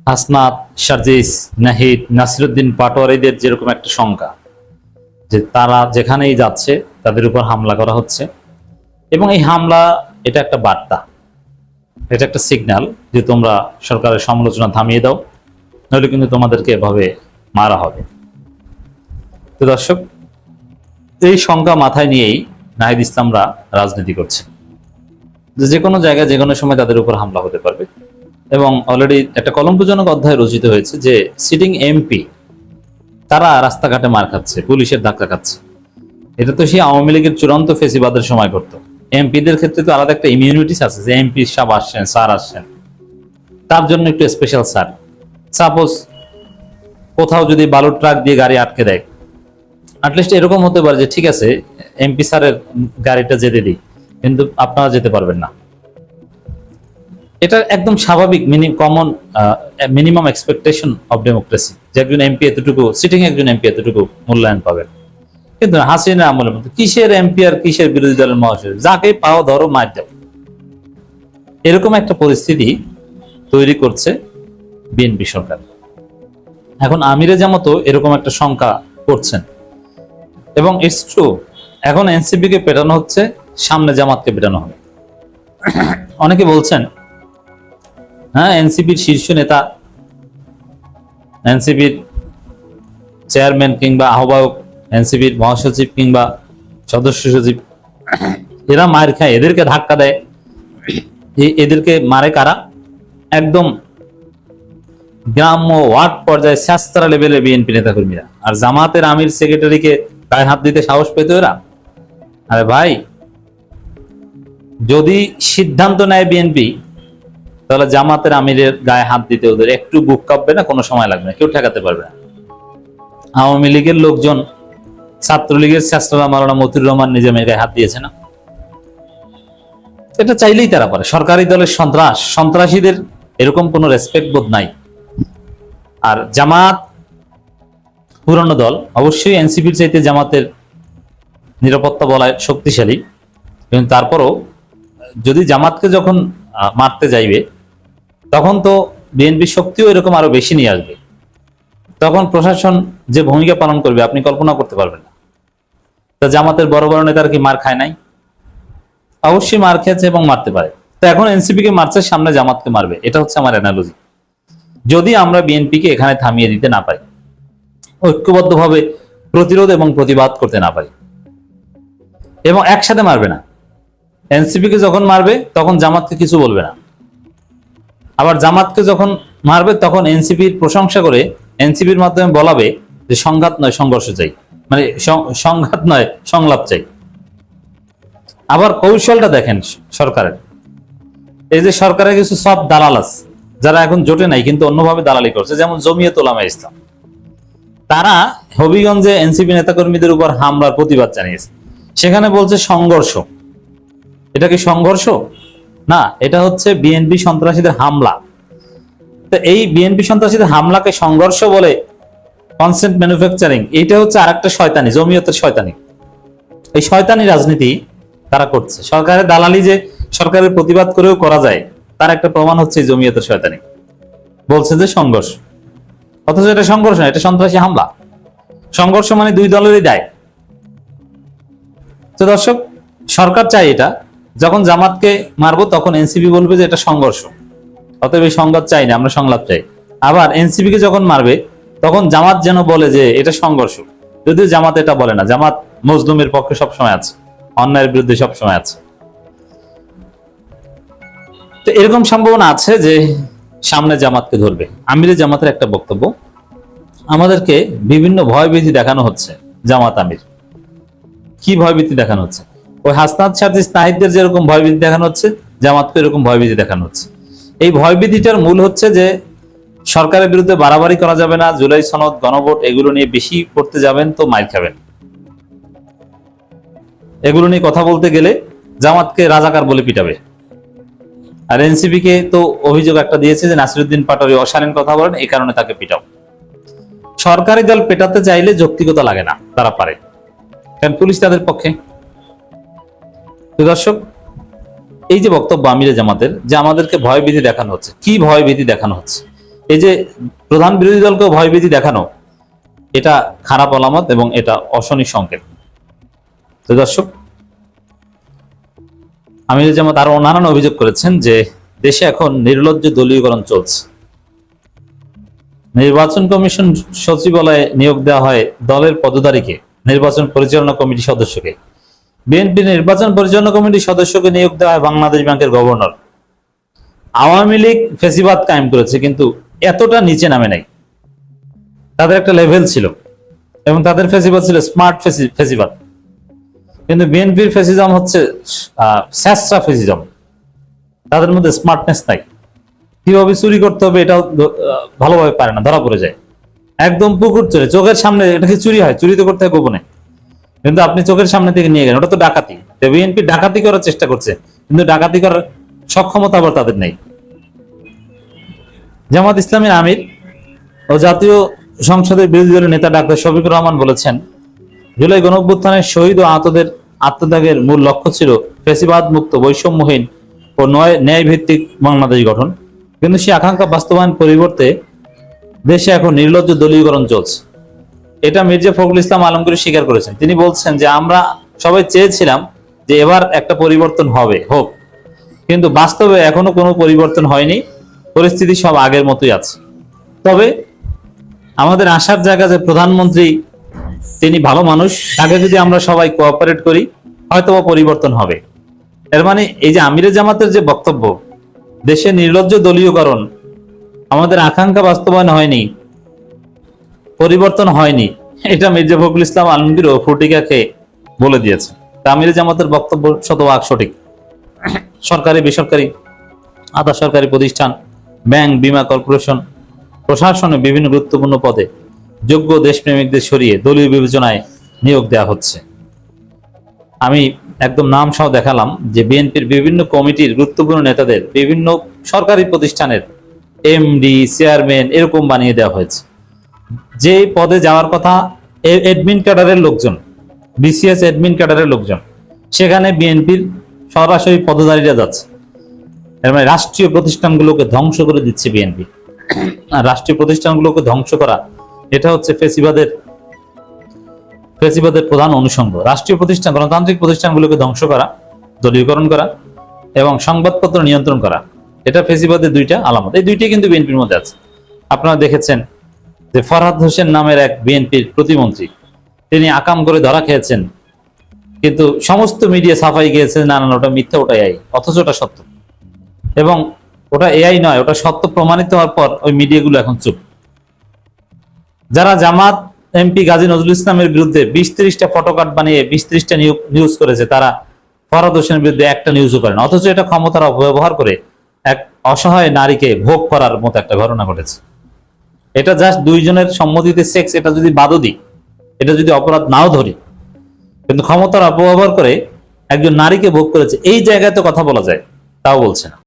হাসনাত, সার্জিস, নাহিদ, নাসিরুদ্দিন পাটোয়ারিদের যেরকম একটা শঙ্কা যে তারা যেখানেই যাচ্ছে তাদের উপর হামলা করা হচ্ছে, এবং এই হামলা এটা একটা বার্তা, এটা একটা সিগন্যাল যে তোমরা সরকারের সমালোচনা থামিয়ে দাও, নইলে কিন্তু তোমাদেরকে এভাবে মারা হবে। তো দর্শক, এই শঙ্কা মাথায় নিয়েই নাহিদ ইসলামরা রাজনীতি করছে, যে কোনো জায়গায় যে কোনো সময় তাদের উপর হামলা হতে পারবে। এবং অলরেডি একটা কলঙ্কজনক অধ্যায় রচিত হয়েছে যে সিটিং এমপি তারা রাস্তাঘাটে মার খাচ্ছে, পুলিশের ধাক্কা খাচ্ছে। এটা তো সেই আওয়ামী লীগের চূড়ান্ত ফেসিবাদের সময় করতো। এমপিদের ক্ষেত্রে তো আলাদা একটা ইমিউনিটিস আছে, যে এমপি সাহেব আসছেন, স্যার আসছেন, তার জন্য একটু স্পেশাল স্যার। সাপোজ কোথাও যদি বালুর ট্রাক দিয়ে গাড়ি আটকে দেয়, অ্যাটলিস্ট এরকম হতে পারে যে ঠিক আছে এমপি স্যারের গাড়িটা যেতে দিই, কিন্তু আপনারা যেতে পারবেন না। এটা একদম স্বাভাবিক common minimum expectation of democracy, যে একজন এমপি এতটুকু, সিটিং একজন এমপি এতটুকু মূল্যায়ন পাবেন। কিন্তু হাসিনা আমলের মধ্যে কিসের এমপি আর কিসের বিরোধী দলের মহাসচিব, যাকে পাও ধরো মার দাও, এরকম একটা পরিস্থিতি তৈরি করছে বিএনপি সরকার। এখন আমিরে জামাতও এরকম একটা শঙ্কা করছেন, এবং ইটস ট্রু। এখন এনসিপি কে পেটানো হচ্ছে, সামনে জামাতকে পেটানো হবে। অনেকে বলছেন হ্যাঁ এনসিপির শীর্ষ নেতা, এনসিপির চেয়ারম্যান কিংবা আহ্বায়ক, এনসিপির মহাসচিব কিংবা সদস্য সচিব, এরা মার খায়, এদেরকে ধাক্কা দেয়। এদেরকে মারে কারা? একদম গ্রাম্য ওয়ার্ড পর্যায়ে শাস্ত্রা লেভেলে বিএনপি নেতাকর্মীরা। আর জামাতের আমির সেক্রেটারিকে গায়ে হাত দিতে সাহস পেত এরা? আরে ভাই, যদি সিদ্ধান্ত নেয় বিএনপি, তাহলে জামাতের আমিরের গায়ে হাত দিতে ওদের একটু বুক কাঁপবে না, কোনো সময় লাগবে না, কেউ ঠেকাতে পারবে না। আওয়ামী লীগের লোকজন ছাত্রলীগের শাস্ত্রা মাওলানা মতিউর রহমান নিজামের গায়ে হাত দিয়েছে না? এটা চাইলেই তারা পারে। সরকারি দলের সন্ত্রাসীদের এরকম কোনো রেসপেক্ট বোধ নাই। আর জামাত পুরনো দল, অবশ্যই এনসিপির চাইতে জামাতের নিরাপত্তা বলয় শক্তিশালী, কিন্তু তারপরও যদি জামাতকে যখন মারতে যাইবে, তখন তো বিএনপির শক্তিও এরকম আরো বেশি নিয়ে আসবে। তখন প্রশাসন যে ভূমিকা পালন করবে আপনি কল্পনা করতে পারবেন না। তা জামাতের বড় বড় নেতারা কি মার খায় নাই? অবশ্যই মার খেয়েছে এবং মারতে পারে। তো এখন এনসিপি কে মারছে, সামনে জামাতকে মারবে। এটা হচ্ছে আমার অ্যানালজি। যদি আমরা বিএনপি কে এখানে থামিয়ে দিতে না পারি, ঐক্যবদ্ধভাবে প্রতিরোধ এবং প্রতিবাদ করতে না পারি, এবং একসাথে মারবে না। এনসিপি কে যখন মারবে তখন জামাতকে কিছু বলবে না, আবার জামাতকে যখন মারবে তখন এনসিপির প্রশংসা করে এনসিপির মাধ্যমে বলাবে যে সংঘাত নয় সংঘর্ষ চাই, মানে সংঘাত নয় সংলাপ চাই। আবার কৌশলটা দেখেন সরকারের, এই যে সরকারের কিছু সব দালাল আছে যারা এখন জোটে নাই কিন্তু অন্যভাবে দালালি করছে, যেমন জমিয়ত উলামা ইসলাম। তারা হবিগঞ্জে এনসিপি নেতাকর্মীদের উপর হামলার প্রতিবাদ জানিয়েছে, সেখানে বলছে সংঘর্ষ। এটা কি সংঘর্ষ? না, এটা হচ্ছে বিএনপি সন্ত্রাসীদের হামলা। তো এই বিএনপি সন্ত্রাসীদের হামলাকে সংঘর্ষ বলে কনসেন্ট ম্যানুফ্যাকচারিং, এইটা হচ্ছে আরেকটা শয়তানি, জমিয়তের শয়তানি। এই শয়তানি রাজনীতি তারা করছে। সরকারের দালালি যে সরকারের প্রতিবাদ করেও করা যায়, তার একটা প্রমাণ হচ্ছে জমিয়তের শয়তানি। বলছে যে সংঘর্ষ, অথচ এটা সংঘর্ষ না, এটা সন্ত্রাসী হামলা। সংঘর্ষ মানে দুই দলেরই দায়। তো দর্শক, সরকার চাই এটা, যখন জামাতকে মারবো তখন এনসিপি বলবে যে এটা সংঘর্ষ, অতএব এই সংঘাত চাই না, আমরা সংলাপ চাই। আবার এনসিপি কে যখন মারবে তখন জামাত যেন বলে যে এটা সংঘর্ষ, যদিও জামাত এটা বলে না। জামাত মজলুমের পক্ষে সবসময় আছে, অন্যায়ের বিরুদ্ধে সবসময় আছে। তো এরকম সম্ভাবনা আছে যে সামনে জামাতকে ধরবে। আমিরে জামাতের একটা বক্তব্য, আমাদেরকে বিভিন্ন ভয়ভীতি দেখানো হচ্ছে। জামাত আমির কি ভয়ভীতি দেখানো হচ্ছে? ওই হাসনাত, সার্জিস, নাহিদদের যেরকম ভয়ভীতি দেখানো হচ্ছে, জামাতকে এরকম ভয়ভীতি দেখানো হচ্ছে। এই ভয়ভীতিটার মূল হচ্ছে যে সরকারের বিরুদ্ধে বাড়াবাড়ি করা যাবে না, জুলাই সনদ, গণভোট, এগুলো নিয়ে বেশি করতে যাবেন তো মাইর খাবেন। এগুলো নিয়ে কথা বলতে গেলে জামাতকে রাজাকার বলে পিটাবে। আর এনসিপি কে তো অভিযোগ একটা দিয়েছে যে নাসিরুদ্দিন পাটোয়ারি অশালীন কথা বলেন, এই কারণে তাকে পিটাও। সরকারি দল পেটাতে চাইলে যৌক্তিকতা লাগে না, তারা পারে, কারণ পুলিশ তাদের পক্ষে। তো দর্শক, এই যে বক্তব্য আমিরে জামাতের, যে আমাদেরকে ভয়ভীতি দেখানো হচ্ছে, কি ভয়ভীতি দেখানো হচ্ছে? এই যে প্রধান বিরোধী দলকে ভয়ভীতি দেখানো, এটা খারাপ আলামত এবং এটা অশনি সংকেত। তো দর্শক, আমিরুল জামাত আরো নানান অভিযোগ করেছেন যে দেশে এখন নির্লজ্জ দলীয়করণ চলছে। নির্বাচন কমিশন সচিবালয়ে নিয়োগ দেওয়া হয় দলের পদধারীকে, নির্বাচন পরিচালনা কমিটি সদস্যকে। বিএনপি নির্বাচন পরিচালনা কমিটির সদস্যকে নিয়োগ দেওয়া হয় বাংলাদেশ ব্যাংকের গভর্নর। আওয়ামী লীগ ফেসিবাদ কায়েম করেছে, কিন্তু এতটা নিচে নামে নাই। তাদের একটা লেভেল ছিল এবং তাদের ফেসিবাদ ছিল স্মার্ট ফেসিবাদ। কিন্তু বিএনপির ফেসিজম হচ্ছে স্যাসরা ফেসিজম, তাদের মধ্যে স্মার্টনেস নাই। কিভাবে চুরি করতে হবে এটাও ভালোভাবে পারে না, ধরা পড়ে যায়। একদম পুকুর চলে চোখের সামনে, এটা কি চুরি হয়? চুরি তো করতে হয় গোপনে, কিন্তু আপনি চোখের সামনে থেকে নিয়ে গেলেন, ওটা তো ডাকাতি। বিএনপি ডাকাতি করার চেষ্টা করছে, কিন্তু ডাকাতি করার সক্ষমতা আবার তাদের নেই। জামাত ইসলামের আমির ও জাতীয় সংসদের বিরোধী দলের নেতা ডাক্তার শফিকুর রহমান বলেছেন, জুলাই গণঅভ্যুত্থানের শহীদ ও আহতদের আত্মত্যাগের মূল লক্ষ্য ছিল ফ্যাসিবাদ মুক্ত, বৈষম্যহীন ও ন্যায় ভিত্তিক বাংলাদেশ গঠন। কিন্তু সেই আকাঙ্ক্ষা বাস্তবায়ন পরিবর্তে দেশে এখন নির্লজ্জ দলীয়করণ চলছে। এটা মির্জা ফখরুল ইসলাম আলমগীর স্বীকার করেছেন। তিনি বলছেন যে আমরা সবাই চেয়েছিলাম যে এবার একটা পরিবর্তন হোক, কিন্তু বাস্তবে এখনো কোনো পরিবর্তন হয়নি, পরিস্থিতি সব আগের মতোই আছে। তবে আমাদের আশার জায়গা যে প্রধানমন্ত্রী তিনি ভালো মানুষ, তাকে যদি আমরা সবাই কোঅপারেট করি হয়তো পরিবর্তন হবে। এর মানে এই যে আমিরে জামাতের যে বক্তব্য, দেশে নির্লজ্জ দলীয়করণ, আমাদের আকাঙ্ক্ষা বাস্তবায়ন হয়নি, পরিবর্তন হয়নি, এটা মির্জা ফখরুল ইসলাম আলমগীর ও ফটিকাকে বলে দিয়েছে। আমিরে জামাতের বক্তব্য শতভাগ সঠিক। সরকারি, বেসরকারি, আধা সরকারি প্রতিষ্ঠান, ব্যাংক, বীমা কর্পোরেশন, প্রশাসনে বিভিন্ন গুরুত্বপূর্ণ পদে যোগ্য দেশপ্রেমিকদের সরিয়ে দলীয় বিবেচনায় নিয়োগ দেওয়া হচ্ছে। আমি একদম নাম সহ দেখালাম যে বিএনপির বিভিন্ন কমিটির গুরুত্বপূর্ণ নেতাদের বিভিন্ন সরকারি প্রতিষ্ঠানের এমডি, চেয়ারম্যান এরকম বানিয়ে দেওয়া হয়েছে। যে পদে যাওয়ার কথা অ্যাডমিন ক্যাডারের লোকজন, বিসিএস অ্যাডমিন ক্যাডারের লোকজন, সেখানে বিএনপির সরাসরি পদধারীরা যাচ্ছে। এর মানে রাষ্ট্রীয় প্রতিষ্ঠানগুলোকে ধ্বংস করে দিচ্ছে বিএনপি। আর রাষ্ট্রীয় প্রতিষ্ঠানগুলোকে ধ্বংস করা, এটা হচ্ছে ফেসিবাদের প্রধান অনুষঙ্গ। রাষ্ট্রীয় প্রতিষ্ঠান, গণতান্ত্রিক প্রতিষ্ঠানগুলোকে ধ্বংস করা, দলীয়করণ করা এবং সংবাদপত্র নিয়ন্ত্রণ করা, এটা ফেসিবাদের দুইটা আলামত। এই দুইটাই কিন্তু বিএনপির মধ্যে আছে। আপনারা দেখেছেন যে ফরহাদ হোসেন নামের এক বিএনপির প্রতিমন্ত্রী, তিনি আকাম করে ধরা খেয়েছেন, কিন্তু সমস্ত মিডিয়া সাফাই গিয়েছে, না না ওটা মিথ্যা, ওটা এআই, অথচ ওটা সত্য। এবং ওটা এআই নয়, ওটা সত্য প্রমাণিত হওয়ার পর ওই মিডিয়াগুলো এখন চুপ। যারা জামাত এমপি গাজী নজরুল ইসলামের বিরুদ্ধে 20-30টা ফটোকার্ড বানিয়ে 20-30টা নিউজ করেছে, তারা ফরহাদ হোসেনের বিরুদ্ধে একটা নিউজও করে না, অথচ এটা ক্ষমতার অপব্যবহার করে এক অসহায় নারীকে ভোগ করার মতো একটা ঘটনা ঘটেছে। এটা জাস্ট দুইজনের সম্মতিতে সেক্স, এটা যদি বাদও দিই, এটা যদি অপরাধ নাও ধরি, কিন্তু ক্ষমতার অপব্যবহার করে একজন নারীকে ভোগ করেছে, এই জায়গায় তো কথা বলা যায়, তাও বলছে না।